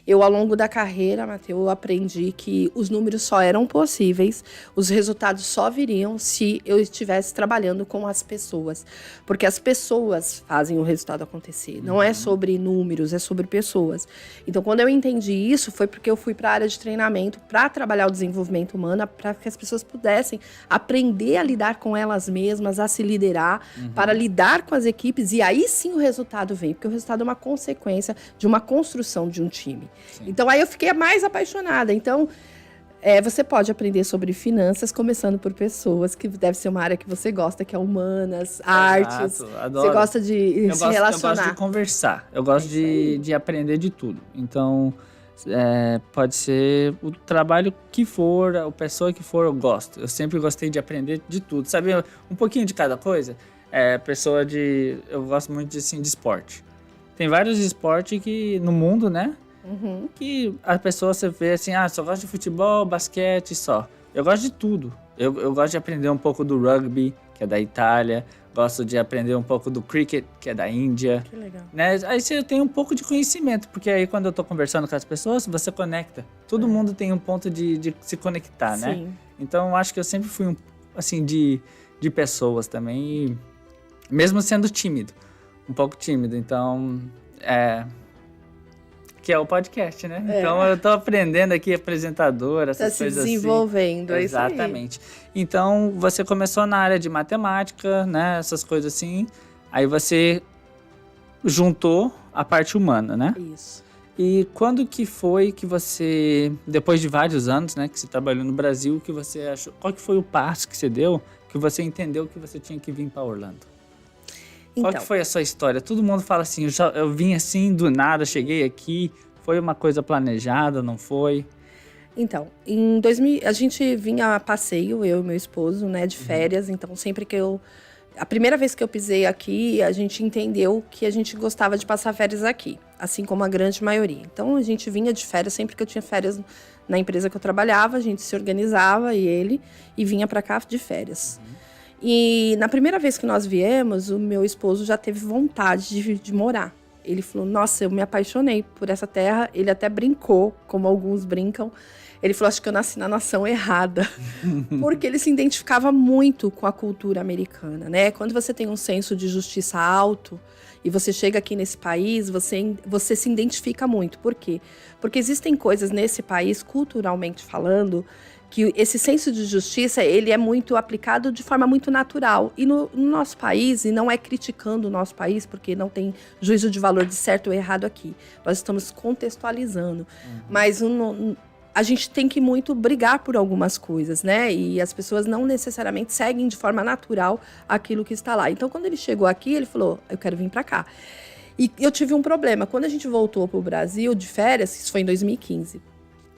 Eu, ao longo da carreira, Matheus, eu aprendi que os números só eram possíveis, os resultados só viriam se eu estivesse trabalhando com as pessoas. Porque as pessoas fazem o resultado acontecer. Não é sobre números, é sobre pessoas. Então, quando eu entendi isso, foi porque eu fui para a área de treinamento para trabalhar o desenvolvimento humano, para que as pessoas pudessem aprender a lidar com elas mesmas, a se liderar, para lidar com as equipes. E aí sim o resultado vem, porque o resultado é uma consequência de uma construção de um time. Sim. Então, aí eu fiquei mais apaixonada. Então, você pode aprender sobre finanças, começando por pessoas, que deve ser uma área que você gosta, que é humanas, artes. Adoro. Você gosta de se relacionar. Eu gosto de conversar. Eu gosto de aprender de tudo. Então, pode ser o trabalho que for, a pessoa que for, eu gosto. Eu sempre gostei de aprender de tudo. Sabe, um pouquinho de cada coisa. Eu gosto muito de esporte. Tem vários esportes que no mundo, né? Que a pessoa, você vê assim, só gosta de futebol, basquete, só. Eu gosto de tudo. Eu gosto de aprender um pouco do rugby, que é da Itália. Gosto de aprender um pouco do cricket, que é da Índia. Que legal. Né? Aí você tem um pouco de conhecimento, porque aí quando eu tô conversando com as pessoas, você conecta. Todo mundo tem um ponto de se conectar, né? Sim. Então, eu acho que eu sempre fui, assim, de pessoas também, e mesmo sendo tímido. Um pouco tímido, então, que é o podcast, né? Então, eu tô aprendendo aqui, apresentador, essas coisas assim. Tá se desenvolvendo, é isso aí. Exatamente. Então, você começou na área de matemática, né? Essas coisas assim. Aí você juntou a parte humana, né? Isso. E quando que foi que você, depois de vários anos, né, que você trabalhou no Brasil, que você achou, qual que foi o passo que você deu, que você entendeu que você tinha que vir para Orlando? Qual que foi a sua história? Todo mundo fala assim, eu vim assim do nada, cheguei aqui, foi uma coisa planejada, não foi? Então, em 2000, a gente vinha a passeio, eu e meu esposo, né, de férias. Então, sempre que a primeira vez que eu pisei aqui, a gente entendeu que a gente gostava de passar férias aqui, assim como a grande maioria. Então, a gente vinha de férias, sempre que eu tinha férias na empresa que eu trabalhava, a gente se organizava, e vinha para cá de férias. E na primeira vez que nós viemos, o meu esposo já teve vontade de morar. Ele falou, nossa, eu me apaixonei por essa terra. Ele até brincou, como alguns brincam. Ele falou, acho que eu nasci na nação errada. Porque ele se identificava muito com a cultura americana, né? Quando você tem um senso de justiça alto e você chega aqui nesse país, você se identifica muito. Por quê? Porque existem coisas nesse país, culturalmente falando, que esse senso de justiça, ele é muito aplicado de forma muito natural. E no nosso país, e não é criticando o nosso país, porque não tem juízo de valor de certo ou errado aqui. Nós estamos contextualizando. Mas a gente tem que muito brigar por algumas coisas, né? E as pessoas não necessariamente seguem de forma natural aquilo que está lá. Então, quando ele chegou aqui, ele falou, eu quero vir para cá. E eu tive um problema. Quando a gente voltou para o Brasil de férias, isso foi em 2015,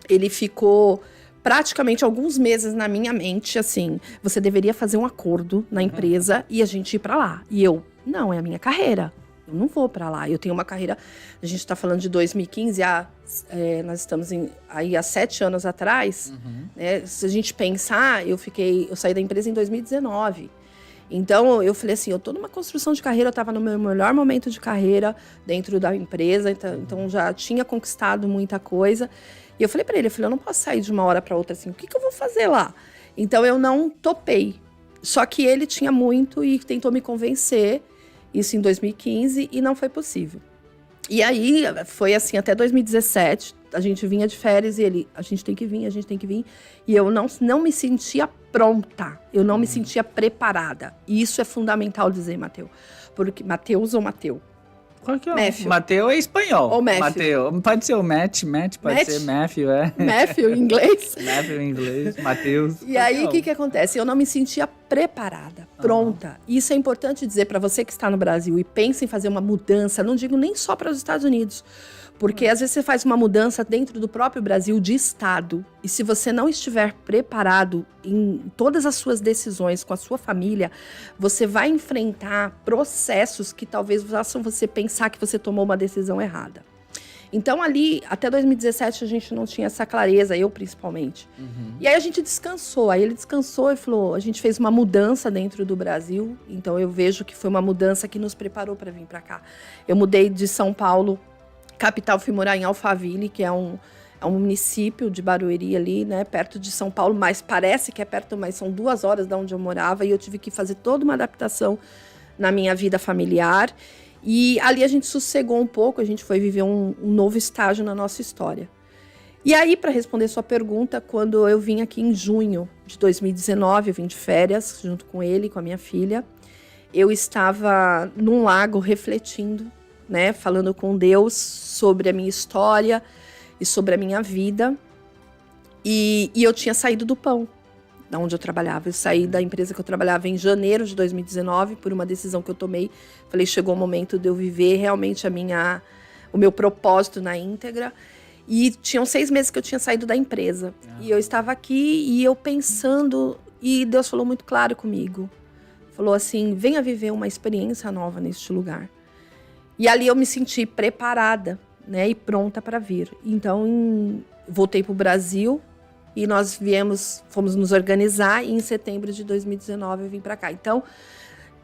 ele ficou praticamente alguns meses na minha mente, assim, você deveria fazer um acordo na empresa e a gente ir para lá. E eu, não, é a minha carreira. Eu não vou para lá. Eu tenho uma carreira, a gente está falando de 2015, nós estamos aí há 7 anos atrás. Né? Se a gente pensar, eu saí da empresa em 2019. Então, eu falei assim, eu tô numa construção de carreira, eu estava no meu melhor momento de carreira dentro da empresa, então já tinha conquistado muita coisa. E eu falei para ele, eu não posso sair de uma hora para outra assim, o que eu vou fazer lá? Então, eu não topei. Só que ele tinha muito e tentou me convencer, isso em 2015, e não foi possível. E aí, foi assim, até 2017, a gente vinha de férias e ele, a gente tem que vir. E eu não me sentia pronta, eu não me sentia preparada. E isso é fundamental dizer, Matheus. Porque Matheus ou Mateu? Qual que é? Matthew. Mateu é espanhol. Ou Matthew. Mateu. Pode ser o Matt pode ser Matthew, Matthew em inglês. Matthew em inglês, Mateus. E aí, o que acontece? Eu não me sentia preparada, pronta. Isso é importante dizer para você que está no Brasil e pensa em fazer uma mudança, não digo nem só para os Estados Unidos, porque às vezes você faz uma mudança dentro do próprio Brasil de estado, e se você não estiver preparado em todas as suas decisões com a sua família, você vai enfrentar processos que talvez façam você pensar que você tomou uma decisão errada. Então ali, até 2017, a gente não tinha essa clareza, eu principalmente. E aí a gente descansou, aí ele descansou e falou, a gente fez uma mudança dentro do Brasil, então eu vejo que foi uma mudança que nos preparou para vir para cá. Eu mudei de São Paulo Capital, fui morar em Alphaville, que é um município de Barueri ali, né, perto de São Paulo, mas parece que é perto, mas são 2 horas de onde eu morava, e eu tive que fazer toda uma adaptação na minha vida familiar. E ali a gente sossegou um pouco, a gente foi viver um novo estágio na nossa história. E aí, para responder sua pergunta, quando eu vim aqui em junho de 2019, eu vim de férias junto com ele, com a minha filha, eu estava num lago refletindo, né, falando com Deus sobre a minha história e sobre a minha vida. E eu tinha saído do pão, da onde eu trabalhava. Eu saí da empresa que eu trabalhava em janeiro de 2019 por uma decisão que eu tomei. Falei, chegou o momento de eu viver realmente o meu propósito na íntegra. E tinham 6 meses que eu tinha saído da empresa. E eu estava aqui e eu pensando, e Deus falou muito claro comigo. Falou assim, venha viver uma experiência nova neste lugar. E ali eu me senti preparada, né, e pronta para vir. Então, voltei para o Brasil e nós fomos nos organizar, e em setembro de 2019 eu vim para cá. Então,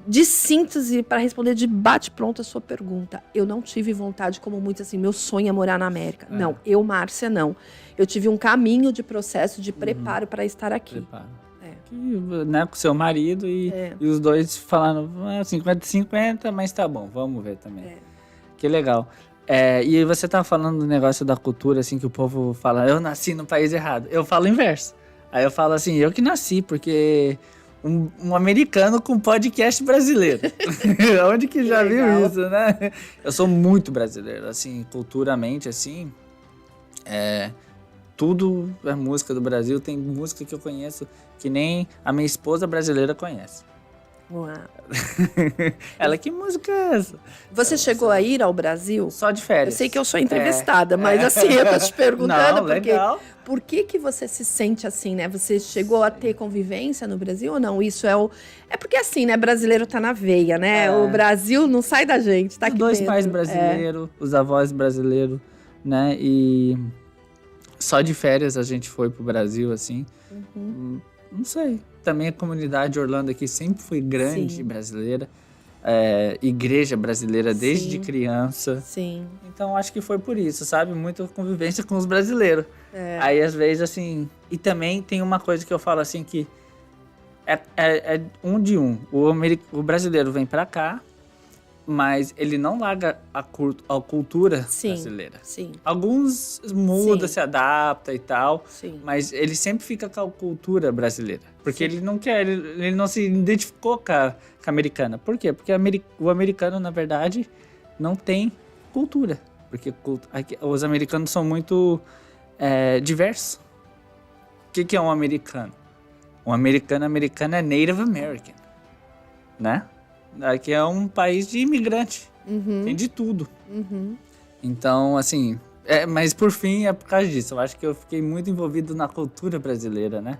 de síntese, para responder de bate-pronto a sua pergunta, eu não tive vontade, como muitos, assim, meu sonho é morar na América. Não, eu, Márcia, não. Eu tive um caminho de processo de preparo para estar aqui. Preparo. Né, com seu marido e os dois falando 50-50, mas tá bom, vamos ver também. Que legal. E você tava falando do negócio da cultura, assim, que o povo fala, eu nasci no país errado. Eu falo o inverso. Aí eu falo assim, eu que nasci, porque um americano com podcast brasileiro. Onde que já viu isso, né? Eu sou muito brasileiro, assim, culturalmente, assim, tudo é música do Brasil. Tem música que eu conheço que nem a minha esposa brasileira conhece. Uau. Ela, que música é essa? Você chegou a ir ao Brasil? Só de férias. Eu sei que eu sou entrevistada, mas assim, eu tô te perguntando por que você se sente assim, né? Você chegou a ter convivência no Brasil ou não? Isso é porque assim, né? Brasileiro tá na veia, né? O Brasil não sai da gente, tá aqui dentro. Os 2 pais brasileiros, os avós brasileiros, né? E só de férias a gente foi pro Brasil, assim. Não sei. Também a comunidade de Orlando aqui sempre foi grande, brasileira. Igreja brasileira desde criança. Sim. Então, acho que foi por isso, sabe? Muita convivência com os brasileiros. Aí, às vezes, assim... E também tem uma coisa que eu falo, assim, que é um de um. O brasileiro vem pra cá, mas ele não larga a cultura brasileira. Sim. Alguns mudam, se adaptam e tal, mas ele sempre fica com a cultura brasileira. Porque ele não quer, ele não se identificou com a americana. Por quê? Porque o americano, na verdade, não tem cultura. Porque os americanos são muito diversos. O que é um americano? Um americano é Native American, né? Aqui é um país de imigrante. Tem de tudo. Então, assim... mas, por fim, é por causa disso. Eu acho que eu fiquei muito envolvido na cultura brasileira, né?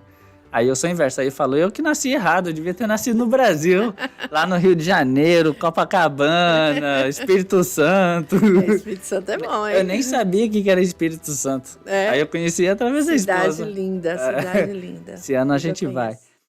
Aí eu sou inverso. Aí falou, eu que nasci errado. Eu devia ter nascido no Brasil. Lá no Rio de Janeiro, Copacabana, Espírito Santo. Espírito Santo é bom, hein? Eu nem sabia o que era Espírito Santo. Aí eu conheci através da esposa. Cidade linda, cidade linda. Esse ano a gente vai.